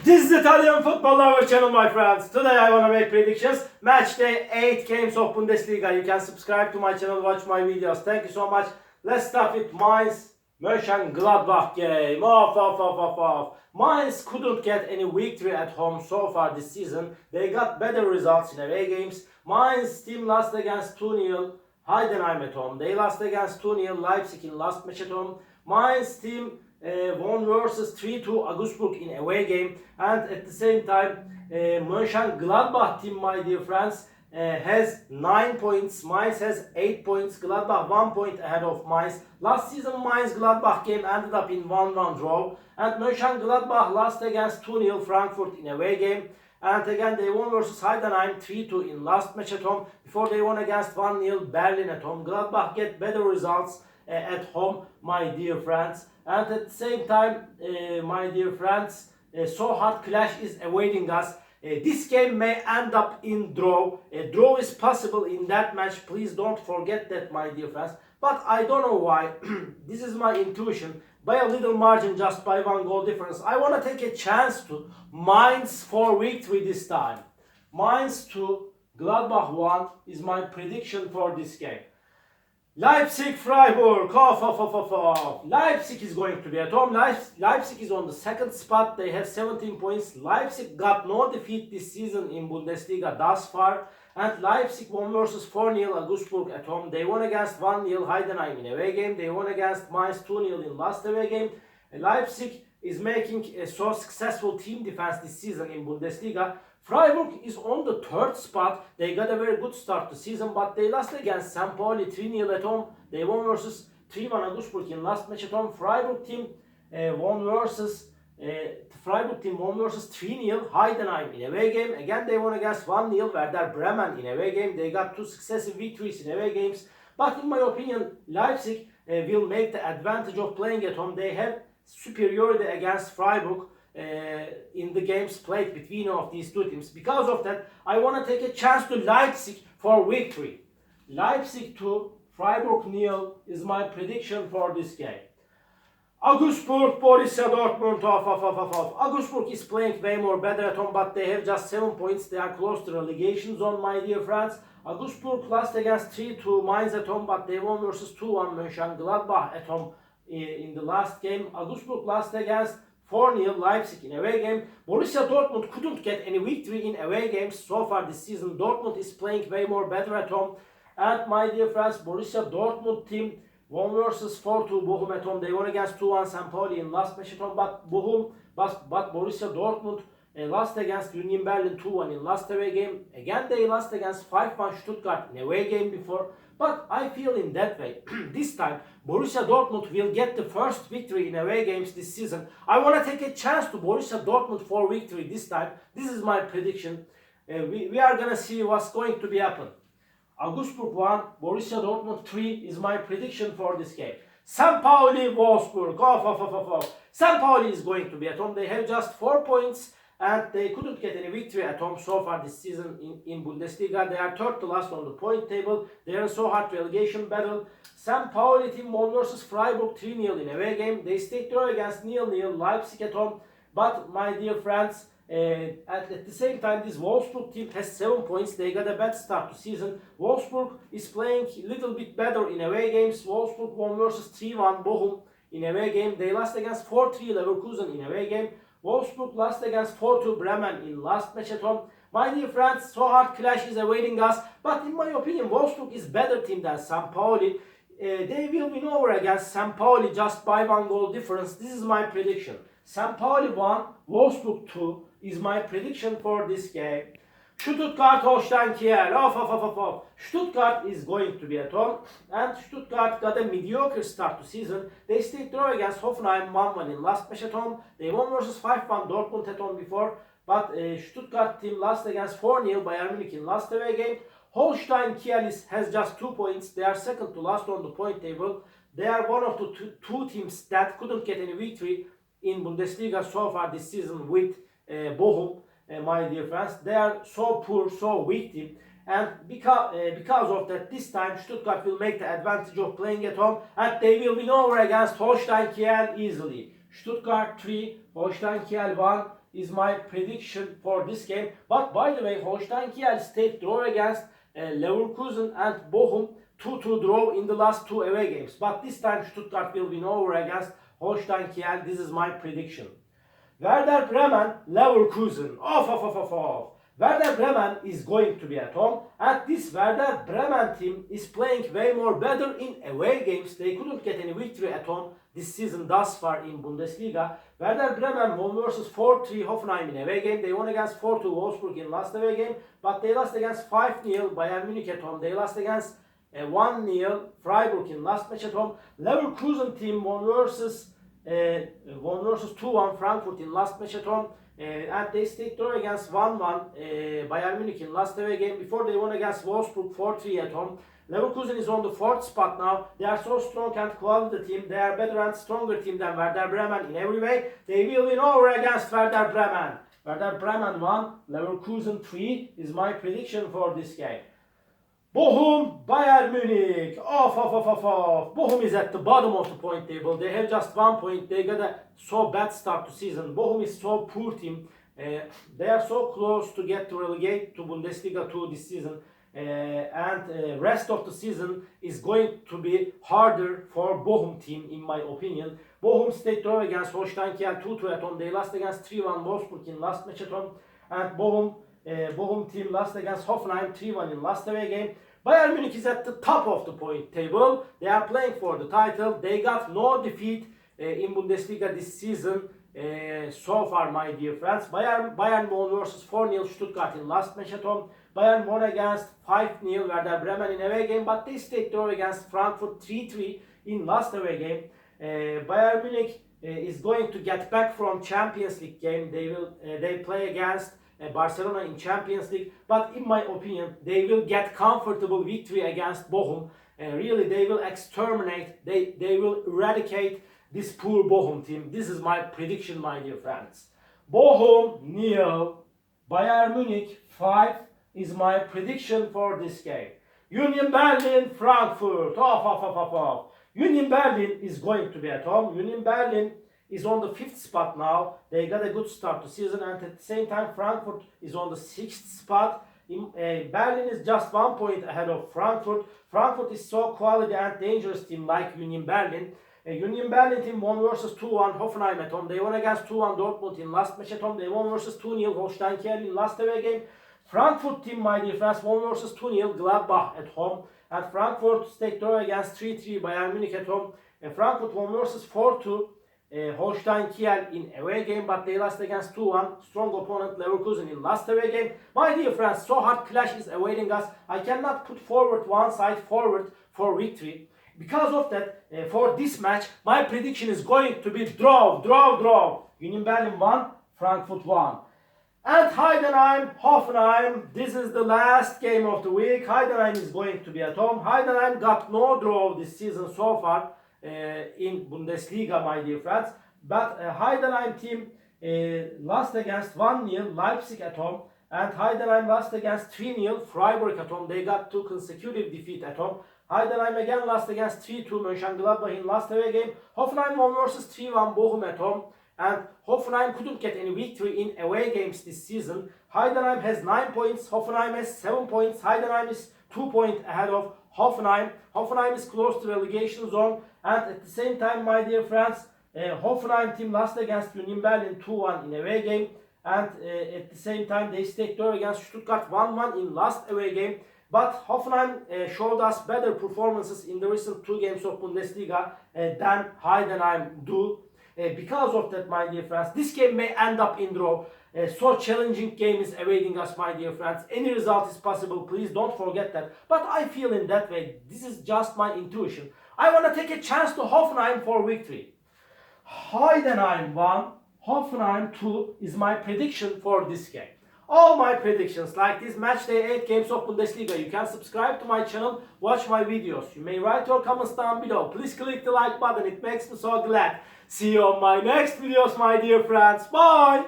This is Italian Football Lover channel, my friends. Today I want to make predictions. Match day 8 games of Bundesliga. You can subscribe to my channel, watch my videos. Thank you so much. Let's start with Mainz Gladbach game. Mainz couldn't get any victory at home so far this season. They got better results in away games. Mainz team lost against 2-0 Heidenheim at home. They lost against 2-0 Leipzig in last match at home. Mainz team won versus 3-2 Augsburg in away game, and at the same time Gladbach team, my dear friends, has 9 points. Mainz has 8 points. Gladbach 1 point ahead of Mainz. Last season Mainz Gladbach game ended up in 1-1 draw, and Gladbach lost against 2-0 Frankfurt in away game. And again, they won versus Heidenheim 3-2 in last match at home. Before they won against 1-0 Berlin at home. Gladbach get better results at home, my dear friends. And at the same time, my dear friends, so hard clash is awaiting us. This game may end up in draw. A draw is possible in that match. Please don't forget that, my dear friends. But I don't know why. This is my intuition. By a little margin, just by 1 goal difference, I want to take a chance to Mainz for victory this time. Mainz 2, Gladbach 1 is my prediction for this game. Leipzig, Freiburg. Leipzig is going to be at home. Leipzig is on the second spot. They have 17 points. Leipzig got no defeat this season in Bundesliga thus far. And Leipzig won versus 4-0 Augsburg at home. They won against 1-0 Heidenheim in away game. They won against Mainz 2-0 in last away game. Leipzig is making a so successful team defense this season in Bundesliga. Freiburg is on the third spot. They got a very good start to season, but they lost against Pauli 3-0 at home. They won versus 3-1 Augsburg in last match at home. Freiburg team won versus 3-0 Heidenheim in away game. Again, they won against 1-0 Werder Bremen in away game. They got 2 successive victories in away games. But in my opinion, Leipzig will make the advantage of playing at home. They have superiority against Freiburg in the games played between of these two teams. Because of that, I want to take a chance to Leipzig for victory. Leipzig 2, Freiburg 0 is my prediction for this game. Augsburg, Borussia Dortmund. Augsburg is playing way more better at home, but they have just 7 points. They are close to relegation zone, my dear friends. Augsburg lost against 3-2 Mainz at home, but they won versus 2-1 Gladbach at home in the last game. Augsburg lost against 4-0 Leipzig in away game. Borussia Dortmund couldn't get any victory in away games so far this season. Dortmund is playing way more better at home. And my dear friends, Borussia Dortmund team won versus 4-2 Bochum at home. They won against 2-1 Pauli in last match at home. But Borussia Dortmund lost against Union Berlin 2-1 in last away game. Again, they lost against 5-1 Stuttgart in away game before. But I feel in that way, this time, Borussia Dortmund will get the first victory in away games this season. I want to take a chance to Borussia Dortmund for victory this time. This is my prediction. We are going to see what's going to be happen. Augsburg 1, Borussia Dortmund 3 is my prediction for this game. Pauli, Wolfsburg. Pauli is going to be at home. They have just 4 points. And they couldn't get any victory at home so far this season in Bundesliga. They are third to last on the point table. They are in so hard relegation battle. Pauli team won versus Freiburg 3-0 in away game. They stayed draw against 0-0 Leipzig at home. But my dear friends, at the same time, this Wolfsburg team has 7 points. They got a bad start to season. Wolfsburg is playing a little bit better in away games. Wolfsburg won versus 3-1 Bochum in away game. They lost against 4-3 Leverkusen in away game. Wolfsburg lost against 4-2 Bremen in last match at home. My dear friends, so hard clash is awaiting us. But in my opinion, Wolfsburg is better team than Pauli. They will win over against Pauli just by 1 goal difference. This is my prediction. Pauli 1, Wolfsburg 2 is my prediction for this game. Stuttgart, Holstein, Kiel. Stuttgart is going to be at home, and Stuttgart got a mediocre start to season. They stayed draw against Hoffenheim 1-1 in last match at home. They won versus 5-1 Dortmund at home before, but Stuttgart team lost against 4-0 Bayern Munich in last away game. Holstein Kiel has just 2 points. They are second to last on the point table. They are one of the two teams that couldn't get any victory in Bundesliga so far this season with Bochum. My dear friends, they are so poor, so weak team, and because of that, this time Stuttgart will make the advantage of playing at home, and they will win over against Holstein Kiel easily. Stuttgart 3, Holstein Kiel 1 is my prediction for this game. But by the way, Holstein Kiel stayed draw against Leverkusen and Bochum, 2-2 draw in the last 2 away games. But this time Stuttgart will win over against Holstein Kiel. This is my prediction. Werder Bremen, Leverkusen. Off. Werder Bremen is going to be at home, and this Werder Bremen team is playing way more better in away games. They couldn't get any victory at home this season thus far in Bundesliga. Werder Bremen won versus 4-3 Hoffenheim in away game. They won against 4-2 Wolfsburg in last away game, but they lost against 5-0 Bayern Munich at home. They lost against 1-0 Freiburg in last match at home. Leverkusen team won versus 2-1 Frankfurt in last match at home. And they stayed draw against 1-1 Bayern Munich in last away game before they won against Wolfsburg 4-3 at home. Leverkusen is on the 4th spot now. They are so strong and quality team. They are better and stronger team than Werder Bremen in every way. They will win over against Werder Bremen. Werder Bremen 1, Leverkusen 3 is my prediction for this game. Bochum, Bayern Munich. Off. Bochum is at the bottom of the point table. They have just 1 point. They got a so bad start to season. Bochum is so poor team. They are so close to get to relegate to Bundesliga 2 this season. And rest of the season is going to be harder for Bochum team in my opinion. Bochum stayed draw against Holstein Kiel 2-2 at home. They lost against 3-1 Wolfsburg in last match at home. And Bochum team lost against Hoffenheim 3-1 in last away game. Bayern Munich is at the top of the point table. They are playing for the title. They got no defeat in Bundesliga this season so far, my dear friends. Bayern won versus 4-0 Stuttgart in last match at home. Bayern won against 5-0 Werder Bremen in away game, but they stayed draw against Frankfurt 3-3 in last away game. Bayern Munich is going to get back from Champions League game. They play against Barcelona in Champions League, but in my opinion they will get comfortable victory against Bochum. Really, they will exterminate, they will eradicate this poor Bochum team. This is my prediction, my dear friends. Bochum 0, Bayern Munich 5 is my prediction for this game. Union Berlin, Frankfurt. Off. Union Berlin is going to be at home. Union Berlin is on the 5th spot now. They got a good start to season, and at the same time Frankfurt is on the 6th spot. Berlin is just 1 point ahead of Frankfurt. Frankfurt is so quality and dangerous team like Union Berlin. Union Berlin team won versus 2-1 Hoffenheim at home. They won against 2-1 Dortmund in last match at home. They won versus 2-0 Holstein Kiel in last away game. Frankfurt team, my dear friends, won versus 2-0 Gladbach at home. And Frankfurt stayed draw against 3-3 Bayern Munich at home. Frankfurt won versus 4-2 Holstein Kiel in away game, but they lost against 2-1 strong opponent Leverkusen in last away game. My dear friends, so hard clash is awaiting us. I cannot put forward one side forward for victory. Because of that, for this match, my prediction is going to be draw. Union Berlin 1, Frankfurt 1. And Heidenheim, Hoffenheim, this is the last game of the week. Heidenheim is going to be at home. Heidenheim got no draw this season so far in Bundesliga, my dear friends. But Heidenheim team lost against 1-0 Leipzig at home. And Heidenheim lost against 3-0 Freiburg at home. They got 2 consecutive defeats at home. Heidenheim again lost against 3-2 Mönchengladbach in last away game. Hoffenheim won versus 3-1 Bochum at home. And Hoffenheim couldn't get any victory in away games this season. Heidenheim has 9 points, Hoffenheim has 7 points. Heidenheim is 2 points ahead of Hoffenheim. Hoffenheim is close to relegation zone. And at the same time, my dear friends, Hoffenheim team lost against Union Berlin 2-1 in away game. And at the same time, they stayed draw against Stuttgart 1-1 in last away game. But Hoffenheim showed us better performances in the recent 2 games of Bundesliga than Heidenheim do. Because of that, my dear friends, this game may end up in draw. So challenging game is awaiting us, my dear friends. Any result is possible. Please don't forget that. But I feel in that way. This is just my intuition. I want to take a chance to Hoffenheim for victory. Heidenheim 1, Hoffenheim 2 is my prediction for this game. All my predictions like this match day 8 games of Bundesliga. You can subscribe to my channel, watch my videos. You may write your comments down below. Please click the like button. It makes me so glad. See you on my next videos, my dear friends. Bye!